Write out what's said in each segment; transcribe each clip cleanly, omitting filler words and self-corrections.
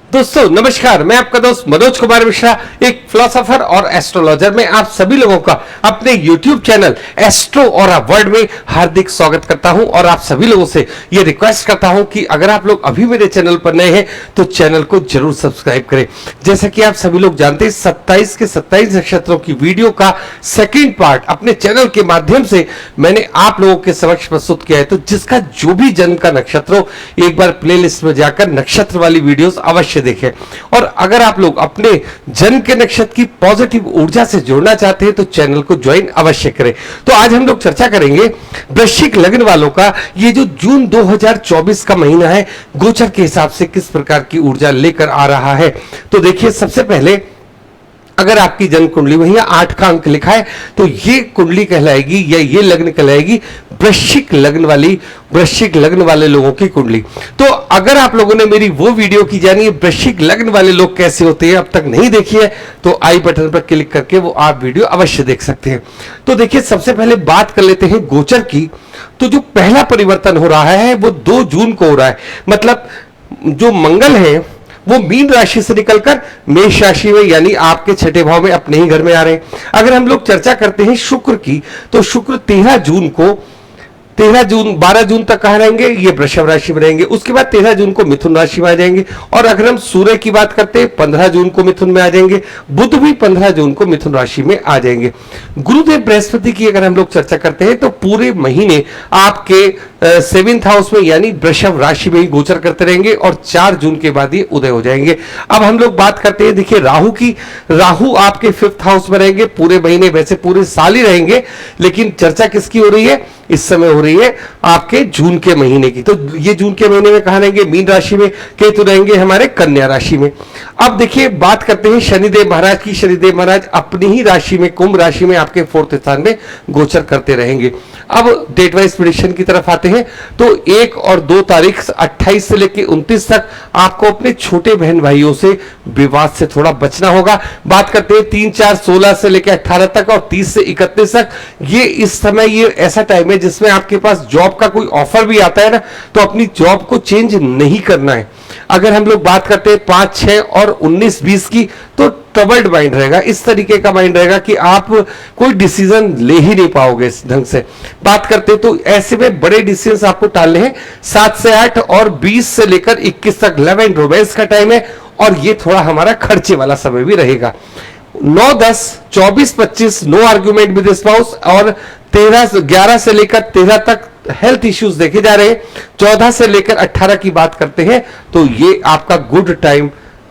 दोस्तों नमस्कार, मैं आपका दोस्त मनोज कुमार मिश्रा, एक फिलोसोफर और एस्ट्रोलॉजर में आप सभी लोगों का अपने YouTube चैनल एस्ट्रो और वर्ल्ड में हार्दिक स्वागत करता हूं। और आप सभी लोगों से यह रिक्वेस्ट करता हूं कि अगर आप लोग अभी मेरे चैनल पर नए हैं तो चैनल को जरूर सब्सक्राइब करें। जैसा कि आप सभी लोग जानते हैं, 27 के 27 नक्षत्रों की वीडियो का सेकेंड पार्ट अपने चैनल के माध्यम से मैंने आप लोगों के समक्ष प्रस्तुत किया है। तो जिसका जो भी जन्म का नक्षत्र हो, एक बार प्लेलिस्ट में जाकर नक्षत्र वाली वीडियोस अवश्य देखें। और अगर आप लोग अपने जन्म के नक्षत्र की पॉजिटिव ऊर्जा से जुड़ना चाहते हैं तो चैनल को ज्वाइन अवश्य करें। तो आज हम लोग चर्चा करेंगे वृश्चिक लग्न वालों का ये जो जून 2024 का महीना है, गोचर के हिसाब से किस प्रकार की ऊर्जा लेकर आ रहा है। तो देखिए, सबसे पहले अगर आपकी जन्म कुंडली में 8 का अंक लिखा है तो ये कुंडली कहलाएगी या ये लग्न कहलाएगी वृश्चिक लग्न वाले लोगों की कुंडली। तो अगर आप लोगों ने मेरी वो वीडियो की जानी है वृश्चिक लग्न वाले लोग कैसे होते हैं, अब तक नहीं देखी है तो आई बटन पर क्लिक करके वो आप वीडियो अवश्य देख सकते हैं। तो देखिए, सबसे पहले बात कर लेते हैं गोचर की। तो जो पहला परिवर्तन हो रहा है वो 2 जून को हो रहा है। मतलब जो मंगल है वो मीन राशि से निकलकर मेष राशि में यानी आपके छठे भाव में अपने ही घर में आ रहे हैं। अगर हम लोग चर्चा करते हैं शुक्र की, तो शुक्र 12 जून तक कहां रहेंगे, ये वृषभ राशि में रहेंगे। उसके बाद 13 जून को मिथुन राशि में आ जाएंगे। और अगर हम सूर्य की बात करते हैं, 15 जून को मिथुन में आ जाएंगे। बुध भी 15 जून को मिथुन राशि में आ जाएंगे। गुरुदेव बृहस्पति की अगर हम लोग चर्चा करते हैं तो पूरे महीने आपके 7th हाउस में यानी वृषभ राशि में ही गोचर करते रहेंगे और 4 जून के बाद ये उदय हो जाएंगे। अब हम लोग बात करते हैं, देखिए राहु की। राहु आपके 5th हाउस में रहेंगे पूरे महीने, वैसे पूरे साल ही रहेंगे, लेकिन चर्चा किसकी हो रही है इस समय, हो रही है आपके जून के महीने की। तो ये जून के महीने में कहां रहेंगे, मीन राशि में। केतु रहेंगे हमारे कन्या राशि में। अब देखिए, बात करते हैं शनिदेव महाराज की। शनिदेव महाराज अपनी ही राशि में, कुंभ राशि में आपके 4th स्थान में गोचर करते रहेंगे। अब डेट वाइज प्रेडिक्शन की तरफ आते हैं तो 1 और 2 तारीख 28 से लेकर 29 तक आपको अपने छोटे बहन भाइयों से विवाद से थोड़ा बचना होगा। बात करते हैं 3, 4, 16 से लेकर 18 तक और 30 से 31 तक। ये इस समय ये ऐसा टाइम है जिसमें आपके पास जॉब का कोई ऑफर भी आता है ना, तो अपनी जॉब को चेंज नहीं करना है। अगर हम लोग बात करते हैं 5, 6 और 19, 20 की, तो ट्रबल्ड माइंड रहेगा। इस तरीके का माइंड रहेगा कि आप कोई डिसीजन ले ही नहीं पाओगे इस ढंग से। बात करते हैं तो ऐसे में बड़े डिसीजन आपको टालने हैं। 7 से 8 और 20 से लेकर 21 तक लव एंड रोमांस का टाइम है और ये थोड़ा हमारा खर्चे वाला समय भी रहेगा। 9, 10, 24, 25 नो आर्ग्यूमेंट विद स्पाउस और 11 से लेकर 13 तक हेल्थ इश्यूज देखे जा रहे हैं। 14 से लेकर 18 की बात करते हैं तो ये आपका गुड टाइम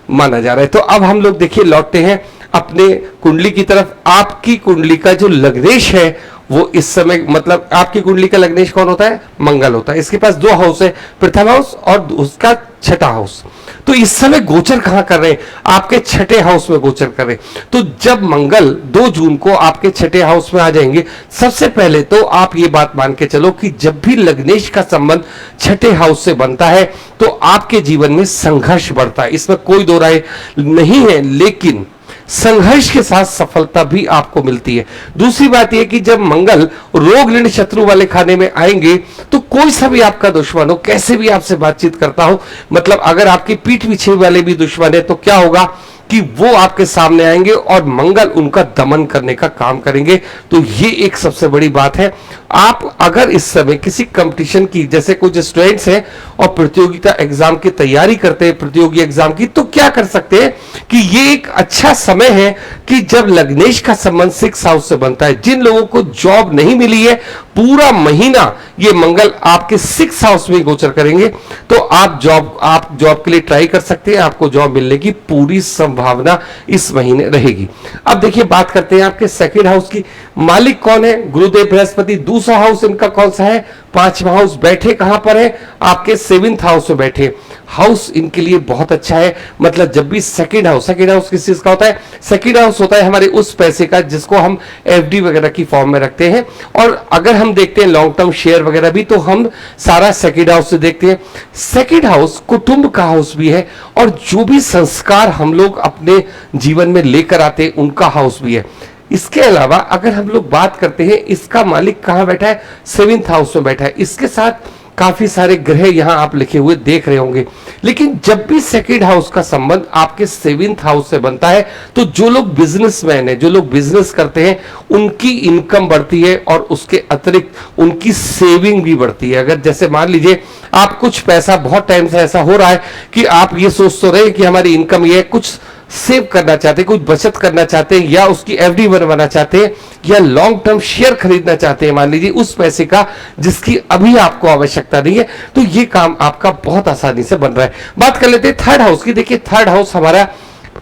माना जा रहा है। तो अब हम लोग देखिए लौटते हैं अपने कुंडली की तरफ। आपकी कुंडली का जो लग्नेश है वो इस समय, मतलब आपकी कुंडली का लग्नेश कौन होता है, मंगल होता है। इसके पास 2 हाउस है, प्रथम हाउस और उसका छठा हाउस। तो इस समय गोचर कहां कर रहे हैं, आपके छठे हाउस में गोचर कर रहे हैं। तो जब मंगल 2 जून को आपके छठे हाउस में आ जाएंगे, सबसे पहले तो आप ये बात मान के चलो कि जब भी लग्नेश का संबंध छठे हाउस से बनता है तो आपके जीवन में संघर्ष बढ़ता है, इसमें कोई दो राय नहीं है। लेकिन संघर्ष के साथ सफलता भी आपको मिलती है। दूसरी बात यह कि जब मंगल रोग ऋण शत्रु वाले खाने में आएंगे तो कोई सा भी आपका दुश्मन हो, कैसे भी आपसे बातचीत करता हो, मतलब अगर आपकी पीठ पीछे वाले भी दुश्मन है तो क्या होगा कि वो आपके सामने आएंगे और मंगल उनका दमन करने का काम करेंगे। तो ये एक सबसे बड़ी बात है। आप अगर इस समय किसी कंपटीशन की, जैसे कुछ स्टूडेंट्स हैं और प्रतियोगिता एग्जाम की तैयारी करते हैं, प्रतियोगी एग्जाम की, तो क्या कर सकते हैं कि ये एक अच्छा समय है कि जब लग्नेश का संबंध 6 हाउस से बनता है। जिन लोगों को जॉब नहीं मिली है, पूरा महीना ये मंगल आपके 6 हाउस में गोचर करेंगे तो आप जॉब के लिए ट्राई कर सकते हैं। आपको जॉब मिलने की पूरी संभावना इस महीने रहेगी। अब देखिए, बात करते हैं आपके सेकंड हाउस की। मालिक कौन है, गुरुदेव बृहस्पति। दूसरा हाउस इनका कौन सा है, 5वां हाउस। बैठे कहां पर है, आपके 7th हाउस में बैठे। हाउस इनके लिए बहुत अच्छा है। मतलब जब भी सेकंड हाउस किस चीज का होता है, सेकंड हाउस होता है हमारे उस पैसे का जिसको हम एफडी वगैरह की फॉर्म में रखते हैं। और अगर हम देखते हैं लॉन्ग टर्म शेयर वगैरह भी, तो हम सारा सेकंड हाउस से देखते हैं। सेकंड हाउस कुटुंब का हाउस भी है और जो भी संस्कार हम लोग अपने जीवन में लेकर आते हैं उनका हाउस भी है। इसके अलावा अगर हम लोग बात करते हैं, इसका मालिक कहां बैठा है, 7th हाउस में बैठा है। इसके साथ काफी सारे ग्रह यहां आप लिखे हुए देख रहे होंगे। लेकिन जब भी सेकंड हाउस का संबंध आपके 7th हाउस से बनता है तो जो लोग बिजनेसमैन है, जो लोग बिजनेस करते हैं, उनकी इनकम बढ़ती है और उसके अतिरिक्त उनकी सेविंग भी बढ़ती है। अगर जैसे मान लीजिए आप कुछ पैसा, बहुत टाइम से ऐसा हो रहा है कि आप ये सोच तो रहे कि हमारी इनकम ये है, कुछ सेव करना चाहते हैं, कुछ बचत करना चाहते हैं, या उसकी एफडी बनवाना चाहते हैं, या लॉन्ग टर्म शेयर खरीदना चाहते हैं, मान लीजिए उस पैसे का जिसकी अभी आपको आवश्यकता नहीं है, तो ये काम आपका बहुत आसानी से बन रहा है। बात कर लेते हैं थर्ड हाउस की। देखिए थर्ड हाउस हमारा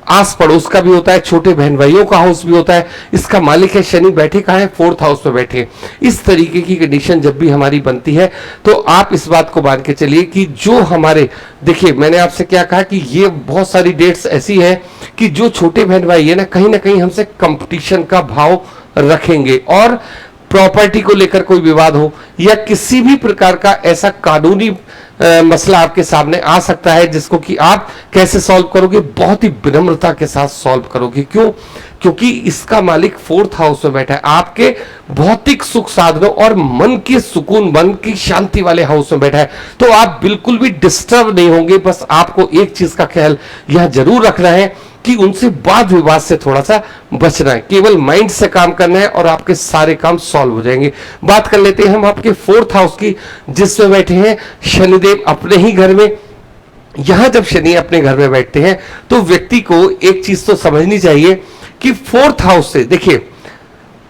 आस पड़ोस का भी होता है, छोटे बहन भाइयों का हाउस भी होता है। इसका मालिक है शनि, बैठे कहाँ है? 4th हाउस में बैठे। इस तरीके की कंडीशन जब भी हमारी बनती है तो आप इस बात को मान के चलिए कि जो हमारे, देखिए मैंने आपसे क्या कहा कि ये बहुत सारी डेट्स ऐसी हैं कि जो छोटे बहन भाई है ना कहीं हमसे कंपटीशन का भाव रखेंगे, और प्रॉपर्टी को लेकर कोई विवाद हो या किसी भी प्रकार का ऐसा कानूनी मसला आपके सामने आ सकता है जिसको कि आप कैसे सॉल्व करोगे? बहुत ही विनम्रता के साथ सॉल्व करोगे। क्यों? क्योंकि इसका मालिक 4th हाउस में बैठा है, आपके भौतिक सुख साधनों और मन के सुकून, मन की शांति वाले हाउस में बैठा है, तो आप बिल्कुल भी डिस्टर्ब नहीं होंगे। बस आपको एक चीज का ख्याल यह जरूर रखना है कि उनसे वाद विवाद से थोड़ा सा बचना है, केवल माइंड से काम करना है और आपके सारे काम सॉल्व हो जाएंगे। बात कर लेते हैं हम आपके 4th हाउस की, जिसमें बैठे हैं शनिदेव अपने ही घर में। यहां जब शनि अपने घर में बैठते हैं तो व्यक्ति को एक चीज तो समझनी चाहिए कि 4th हाउस से, देखिए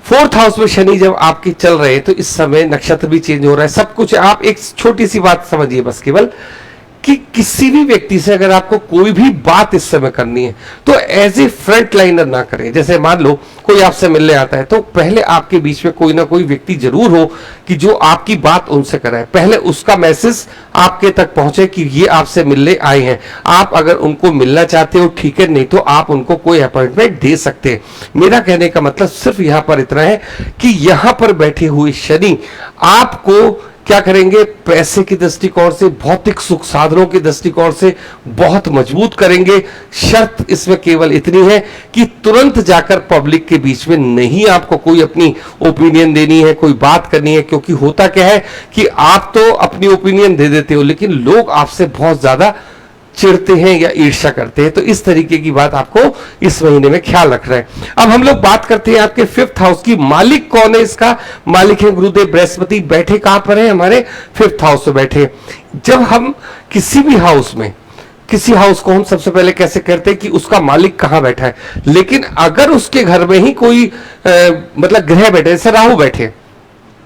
4th हाउस में शनि जब आपके चल रहे हैं तो इस समय नक्षत्र भी चेंज हो रहा है, सब कुछ। आप एक छोटी सी बात समझिए बस, केवल कि किसी भी व्यक्ति से अगर आपको कोई भी बात इस समय करनी है तो एज ए फ्रंट लाइनर ना करें। जैसे मान लो कोई आपसे मिलने आता है तो पहले आपके बीच में कोई ना कोई व्यक्ति जरूर हो कि जो आपकी बात उनसे कराए, पहले उसका मैसेज आपके तक पहुंचे कि ये आपसे मिलने आए हैं। आप अगर उनको मिलना चाहते हो ठीक है, नहीं तो आप उनको कोई अपॉइंटमेंट दे सकते हैं। मेरा कहने का मतलब सिर्फ यहां पर इतना है कि यहां पर बैठे हुए शनि आपको क्या करेंगे? पैसे की दृष्टिकोण से, भौतिक सुख साधनों के दृष्टिकोण से बहुत मजबूत करेंगे। शर्त इसमें केवल इतनी है कि तुरंत जाकर पब्लिक के बीच में नहीं आपको कोई अपनी ओपिनियन देनी है, कोई बात करनी है। क्योंकि होता क्या है कि आप तो अपनी ओपिनियन दे देते हो लेकिन लोग आपसे बहुत ज्यादा चिढ़ते हैं या ईर्ष्या करते हैं। तो इस तरीके की बात आपको इस महीने में ख्याल रखना है। अब हम लोग बात करते हैं आपके 5th हाउस की। मालिक कौन है इसका? मालिक है गुरुदेव बृहस्पति। बैठे कहां पर है? हमारे 5th हाउस में बैठे। जब हम किसी भी हाउस में, किसी हाउस को हम सबसे पहले कैसे करते हैं कि उसका मालिक कहां बैठा है, लेकिन अगर उसके घर में ही कोई मतलब ग्रह बैठे, जैसे राहु बैठे,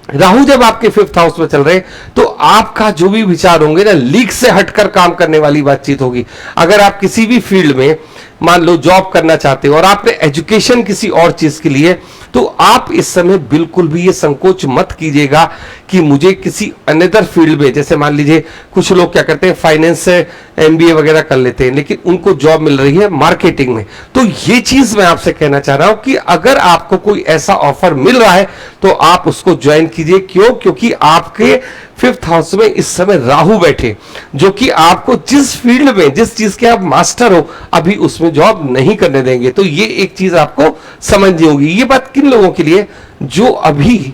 राहु जब आपके 5th हाउस में चल रहे तो आपका जो भी विचार होंगे ना, लीक से हटकर काम करने वाली बातचीत होगी। अगर आप किसी भी फील्ड में मान लो जॉब करना चाहते हो और आपने एजुकेशन किसी और चीज के लिए, तो आप इस समय बिल्कुल भी ये संकोच मत कीजिएगा कि मुझे किसी अनदर फील्ड में, जैसे मान लीजिए कुछ लोग क्या करते हैं फाइनेंस से एमबीए वगैरह कर लेते हैं लेकिन उनको जॉब मिल रही है मार्केटिंग में। तो ये चीज मैं आपसे कहना चाह रहा हूं कि अगर आपको कोई ऐसा ऑफर मिल रहा है तो आप उसको ज्वाइन कीजिए। क्यों? क्योंकि आपके 5th हाउस में इस समय राहु बैठे, जो कि आपको जिस फील्ड में, जिस चीज के आप मास्टर हो, अभी उसमें जॉब नहीं करने देंगे। तो ये एक चीज आपको समझनी होगी। ये बात किन लोगों के लिए? जो अभी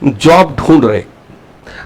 जॉब ढूंढ रहे।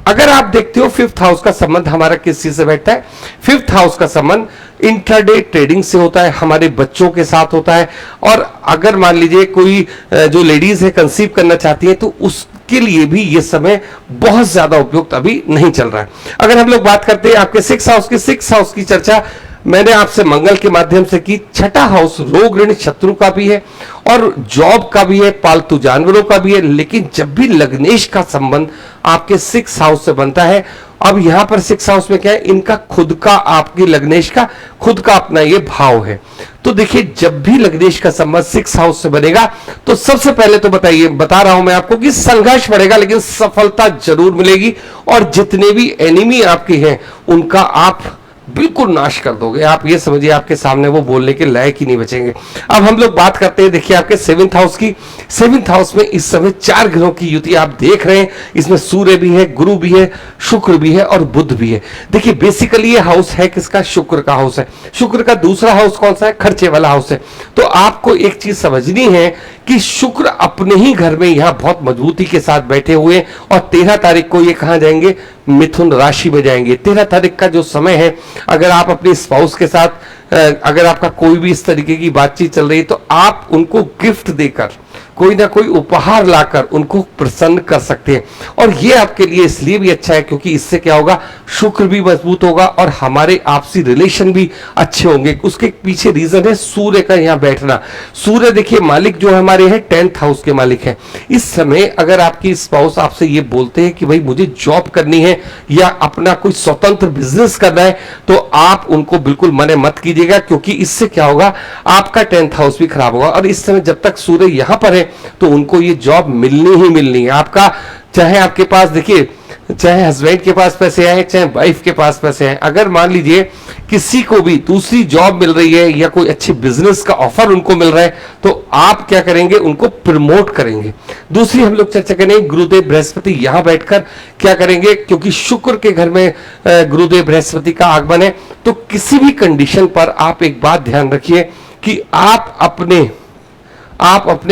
अगर आप देखते हो 5th हाउस का संबंध हमारा किस चीज से बैठता है? 5th हाउस का संबंध इंट्राडे ट्रेडिंग से होता है, हमारे बच्चों के साथ होता है। और अगर मान लीजिए कोई जो लेडीज है कंसीव करना चाहती है तो उसके लिए भी ये समय बहुत ज्यादा उपयुक्त अभी नहीं चल रहा है। अगर हम लोग बात करते हैं आपके 6th हाउस की, 6th हाउस की चर्चा मैंने आपसे मंगल के माध्यम से की। 6ठा हाउस रोग ऋण शत्रु का भी है और जॉब का भी है, पालतू जानवरों का भी है। लेकिन जब भी लग्नेश का संबंध आपके 6th हाउस से बनता है, अब यहां पर 6th हाउस में क्या है? इनका खुद का, आपकी लग्नेश का खुद का अपना ये भाव है। तो देखिए जब भी लग्नेश का संबंध 6th हाउस से बनेगा तो सबसे पहले तो बता रहा हूं मैं आपको कि संघर्ष बढ़ेगा लेकिन सफलता जरूर मिलेगी। और जितने भी एनिमी आपके हैं उनका आप बिल्कुल नाश कर दोगे। आप ये समझिए आपके सामने वो बोलने के लायक ही नहीं बचेंगे। अब हम लोग बात करते हैं देखिए आपके 7th हाउस की। 7th हाउस में इस समय 4 ग्रहों की युति आप देख रहे हैं। इसमें सूर्य भी है, गुरु भी है, शुक्र भी है और बुध भी है। देखिए बेसिकली ये हाउस है किसका? शुक्र का हाउस है। शुक्र का दूसरा हाउस कौन सा है? खर्चे वाला हाउस है। तो आपको एक चीज समझनी है कि शुक्र अपने ही घर में यहां बहुत मजबूती के साथ बैठे हुए और 13 तारीख को ये कहां जाएंगे? मिथुन राशि में जाएंगे। 13 तारीख का जो समय है, अगर आप अपने स्पाउस के साथ अगर आपका कोई भी इस तरीके की बातचीत चल रही है तो आप उनको गिफ्ट देकर, कोई ना कोई उपहार लाकर उनको प्रसन्न कर सकते हैं। और ये आपके लिए इसलिए भी अच्छा है क्योंकि इससे क्या होगा, शुक्र भी मजबूत होगा और हमारे आपसी रिलेशन भी अच्छे होंगे। उसके पीछे रीजन है सूर्य का यहाँ बैठना। सूर्य देखिए मालिक जो हमारे हैं 10th हाउस के मालिक हैं। इस समय अगर आपकी स्पाउस आपसे ये बोलते हैं कि भाई मुझे जॉब करनी है या अपना कोई स्वतंत्र बिजनेस करना है, तो आप उनको बिल्कुल मना मत कीजिएगा, क्योंकि इससे क्या होगा, आपका 10th हाउस भी खराब होगा। और इस समय जब तक सूर्य यहां पर है तो उनको ये जॉब मिलनी ही मिलनी है। आपका चाहे आपके पास देखिए, चाहे हस्बैंड के पास पैसे आए, चाहे वाइफ के पास पैसे आए, अगर मान लीजिए किसी को भी दूसरी जॉब मिल रही है या कोई अच्छे बिजनेस का ऑफर उनको मिल रहा है, तो आप क्या करेंगे, उनको प्रमोट करेंगे। दूसरी हम लोग चर्चा करेंगे, गुरुदेव बृहस्पति यहां बैठकर क्या करेंगे, क्योंकि शुक्र के घर में गुरुदेव बृहस्पति का आगमन है, तो किसी भी कंडीशन पर आप एक बात ध्यान रखिए कि आप अपने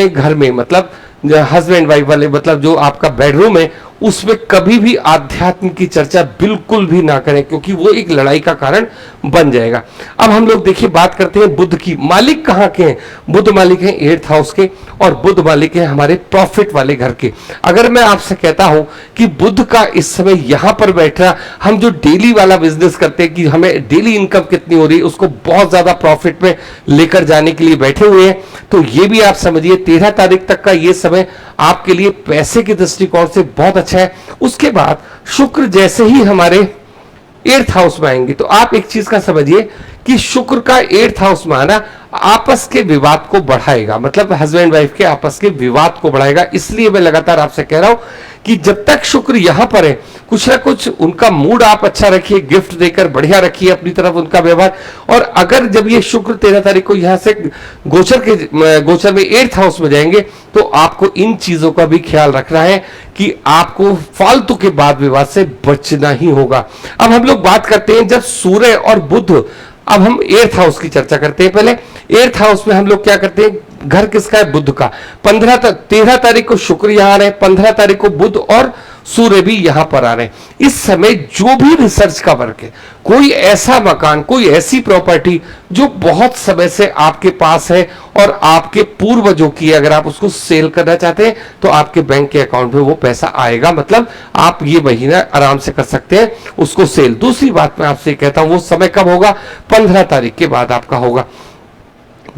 घर में, मतलब हस्बैंड वाइफ वाले, मतलब जो आपका बेडरूम है उसमें कभी भी आध्यात्म की चर्चा बिल्कुल भी ना करें, क्योंकि वो एक लड़ाई का कारण बन जाएगा। अब हम लोग देखिए बात करते हैं बुध की। मालिक कहाँ के हैं? बुध मालिक हैं 8th हाउस के, और बुध मालिक हैं हमारे प्रॉफिट वाले घर के। अगर मैं आपसे कहता हूं कि बुध का इस समय यहां पर बैठना, हम जो डेली वाला बिजनेस करते हैं कि हमें डेली इनकम कितनी हो रही है, उसको बहुत ज्यादा प्रॉफिट में लेकर जाने के लिए बैठे हुए हैं, तो ये भी आप समझिए 13 तारीख तक का ये समय आपके लिए पैसे के दृष्टिकोण से बहुत अच्छा है। उसके बाद शुक्र जैसे ही हमारे 8th हाउस में आएंगे, तो आप एक चीज का समझिए कि शुक्र का 8th हाउस में आना आपस के विवाद को बढ़ाएगा, मतलब हस्बैंड वाइफ के आपस के विवाद को बढ़ाएगा। इसलिए मैं लगातार आपसे कह रहा हूं कि जब तक शुक्र यहां पर है, कुछ ना कुछ उनका मूड आप अच्छा रखिए, गिफ्ट देकर बढ़िया रखिए अपनी तरफ उनका व्यवहार। और अगर जब ये शुक्र 13 तारीख को यहां से गोचर में 8th हाउस में जाएंगे, तो आपको इन चीजों का भी ख्याल रखना है कि आपको फालतू के वाद विवाद से बचना ही होगा। अब हम लोग बात करते हैं जब सूर्य और बुध, अब हम 8th हाउस की चर्चा करते हैं। पहले 8th हाउस में हम लोग क्या करते हैं, घर किसका है, बुध का। 13 तारीख को शुक्र यहां आ रहे हैं, 15 तारीख को बुध और सूर्य भी यहां पर आ रहे हैं। इस समय जो भी रिसर्च का वर्क है, कोई ऐसा मकान, कोई ऐसी प्रॉपर्टी जो बहुत समय से आपके पास है और आपके पूर्वजों की, अगर आप उसको सेल करना चाहते हैं तो आपके बैंक के अकाउंट में वो पैसा आएगा, मतलब आप ये महीना आराम से कर सकते हैं उसको सेल। दूसरी बात मैं आपसे कहता हूं, वो समय कब होगा, 15 तारीख के बाद आपका होगा।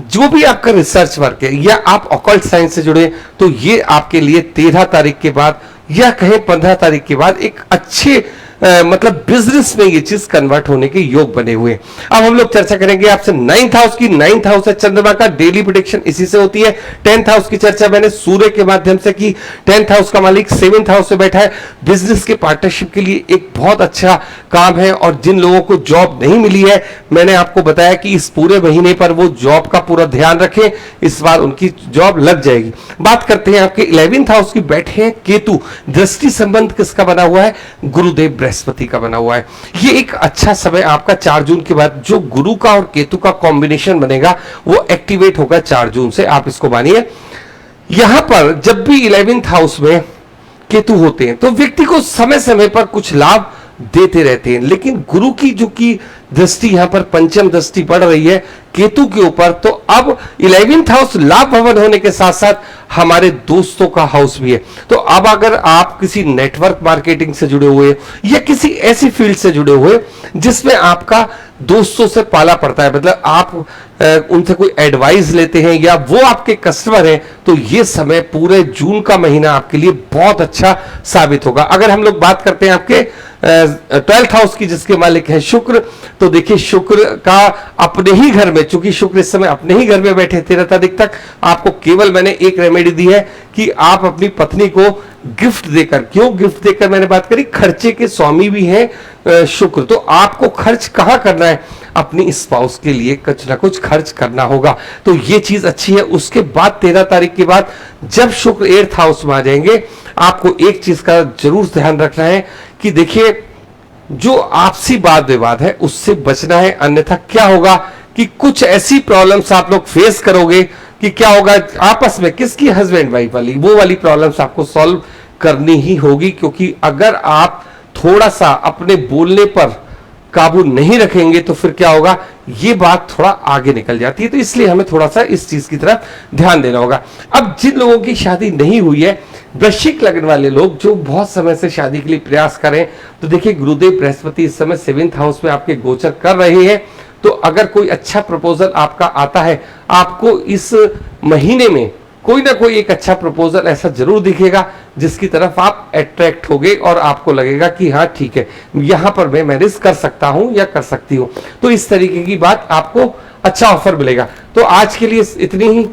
जो भी आपका रिसर्च वर्क है या आप ऑकल्ट साइंस से जुड़े, तो ये आपके लिए 13 तारीख के बाद या कहें 15 तारीख के बाद एक अच्छे मतलब बिजनेस में ये चीज कन्वर्ट होने के योग बने हुए हैं। अब हम लोग चर्चा करेंगे आपसे 9th हाउस की। 9th हाउस है चंद्रमा का, डेली प्रेडिक्शन इसी से होती है। 10th हाउस की चर्चा मैंने सूर्य के माध्यम से की। 10th हाउस का मालिक 7th हाउस से बैठा है। बिजनेस के पार्टनरशिप के लिए एक बहुत अच्छा काम है, और जिन लोगों को जॉब नहीं मिली है, मैंने आपको बताया कि इस पूरे महीने पर वो जॉब का पूरा ध्यान रखें, इस बार उनकी जॉब लग जाएगी। बात करते हैं आपके 11th हाउस की, बैठे हैं केतु। दृष्टि संबंध किसका बना हुआ है, गुरुदेव बृहस्पति का बना हुआ है। ये एक अच्छा समय आपका 4 जून के बाद जो गुरु का और केतु का कॉम्बिनेशन बनेगा वो एक्टिवेट होगा 4 जून से, आप इसको मानिए। यहां पर जब भी 11th हाउस में केतु होते हैं तो व्यक्ति को समय समय पर कुछ लाभ देते रहते हैं, लेकिन गुरु की जो की दृष्टि यहां पर पंचम दृष्टि पड़ रही है केतु के ऊपर, तो अब 11th हाउस लाभ भवन होने के साथ साथ हमारे दोस्तों का हाउस भी है। तो अब अगर आप किसी नेटवर्क मार्केटिंग से जुड़े हुए या किसी ऐसी फील्ड से जुड़े हुए जिसमें आपका दोस्तों से पाला पड़ता है, मतलब आप उनसे कोई एडवाइस लेते हैं या वो आपके कस्टमर हैं, तो ये समय पूरे जून का महीना आपके लिए बहुत अच्छा साबित होगा। अगर हम लोग बात करते हैं आपके 12th हाउस की, जिसके मालिक है शुक्र, तो देखिए शुक्र का अपने ही घर में, चूंकि शुक्र इस समय अपने ही घर में बैठे 13 तारीख तक, आपको केवल मैंने एक रेमेडी दी है कि आप अपनी पत्नी को गिफ्ट देकर, क्यों गिफ्ट देकर मैंने बात करी, खर्चे के स्वामी भी हैं शुक्र, तो आपको खर्च कहां करना है, अपनी स्पाउस के लिए कुछ ना कुछ खर्च करना होगा, तो ये चीज अच्छी है। उसके बाद 13 तारीख के बाद जब शुक्र 8th हाउस में आ जाएंगे, आपको एक चीज का जरूर ध्यान रखना है कि देखिए जो आपसी वाद विवाद है उससे बचना है, अन्यथा क्या होगा कि कुछ ऐसी प्रॉब्लम्स आप लोग फेस करोगे कि क्या होगा, आपस में किसकी, हस्बैंड वाइफ वाली, वो वाली प्रॉब्लम्स आपको सॉल्व करनी ही होगी। क्योंकि अगर आप थोड़ा सा अपने बोलने पर काबू नहीं रखेंगे तो फिर क्या होगा, ये बात थोड़ा आगे निकल जाती है। तो इसलिए हमें थोड़ा सा इस चीज की तरफ ध्यान देना होगा। अब जिन लोगों की शादी नहीं हुई है, वृश्चिक लग्न वाले लोग जो बहुत समय से शादी के लिए प्रयास करें, तो देखिए गुरुदेव बृहस्पति इस समय 7th हाउस में आपके गोचर कर रहे हैं। तो अगर कोई अच्छा प्रपोजल आपका आता है, आपको इस महीने में कोई ना कोई एक अच्छा प्रपोजल ऐसा जरूर दिखेगा जिसकी तरफ आप अट्रैक्ट होगे और आपको लगेगा कि हाँ ठीक है, यहां पर मैं मैरिज कर सकता हूं या कर सकती हूं। तो इस तरीके की बात आपको अच्छा ऑफर मिलेगा। तो आज के लिए इतनी ही,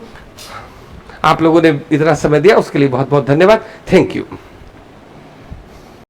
आप लोगों ने इतना समय दिया उसके लिए बहुत बहुत धन्यवाद। Thank you.